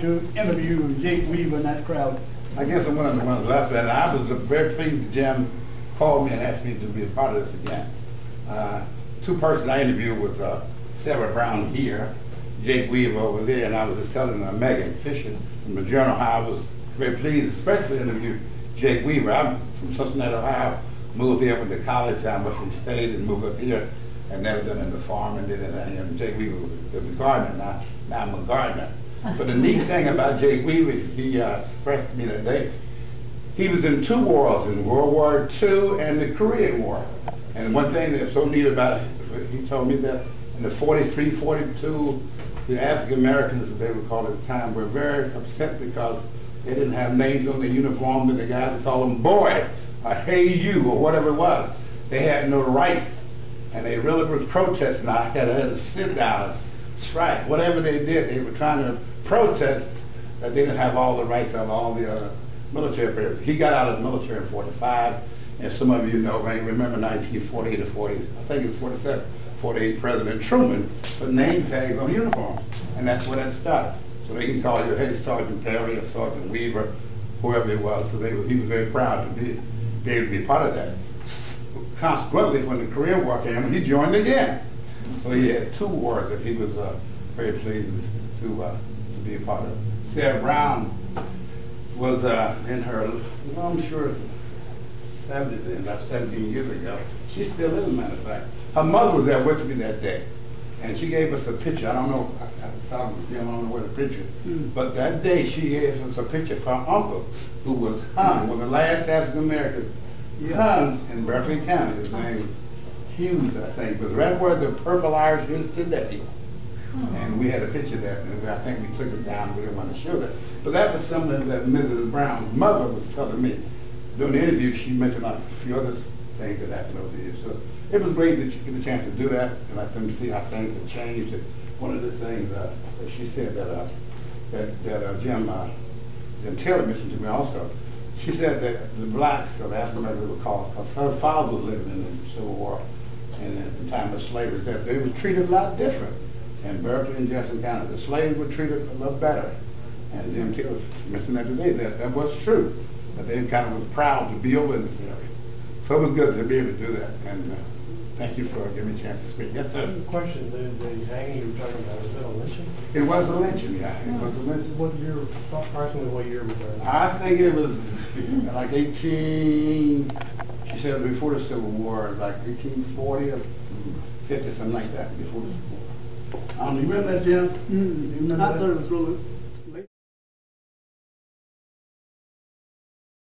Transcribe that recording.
to interview Jake Weaver in that crowd? I guess I'm one of the ones left, and I was very pleased that Jim called me and asked me to be a part of this again. Two persons I interviewed was Sarah Brown here, Jake Weaver over there, and I was just telling Megan Fisher from the Journal how I was very pleased, especially to interview Jake Weaver. I'm from Cincinnati, Ohio, moved here, went to college, I mostly stayed and moved up here, and never done in the farm and did anything. And Jake Weaver was a gardener, now I'm a gardener. But the neat thing about Jake Weaver, he expressed to me that day, he was in two wars, in World War II and the Korean War. And one thing that's so neat about it, he told me that in the 43, 42, the African Americans, as they were called at the time, were very upset because they didn't have names on their uniform, and the guys would call them boy, or hey you, or whatever it was. They had no rights, and they really were protesting. I had to sit down, strike, whatever they did, they were trying to protest that they didn't have all the rights of all the military periods. He got out of the military in 45, and some of you know, may remember 1948 or 40, I think it was 47, 48, President Truman put name tags on uniforms, and that's where that started. So they can call you, hey, Sergeant Perry or Sergeant Weaver, whoever it was. So he was very proud to be able to be part of that. Consequently, when the Korean War came, he joined again. So he had two wars that he was very pleased to be a part of. Sarah Brown was in her, well, I'm sure, 70s, about 17 years ago. She still is, as a matter of fact. Her mother was there with me that day, and she gave us a picture. I don't know, I saw the film, I don't know where the picture, but that day she gave us a picture of her uncle, who was hung, was the last African American hung in Berkeley County. His name was Hughes, I think, was right where the Purple Irish is today. And we had a picture of that, and I think we took it down. We didn't want to show that. But that was something that Mrs. Brown's mother was telling me. During the interview, she mentioned a few other things that happened over the years. So it was great that you get a chance to do that and let them see how things have changed. And one of the things that she said that Jim Taylor mentioned to me also, she said that the blacks, or the African Americans were called, because her father was living in the Civil War and at the time of slavery, that they were treated a lot different. In Berkeley and Jefferson County, the slaves were treated a lot better. And Jim Taylor mentioned that today, that was true. That they kind of was proud to be over in this area. So it was good to be able to do that. And thank you for giving me a chance to speak. Yes, sir. Question, the hanging you were talking about, is that a lynching? It was a lynching, yeah. It was a lynching. What year, approximately what year was that? I think it was like 18, she said before the Civil War, like 1840 or 50, something like that, before the Civil War. You remember that, Jim? I thought it was really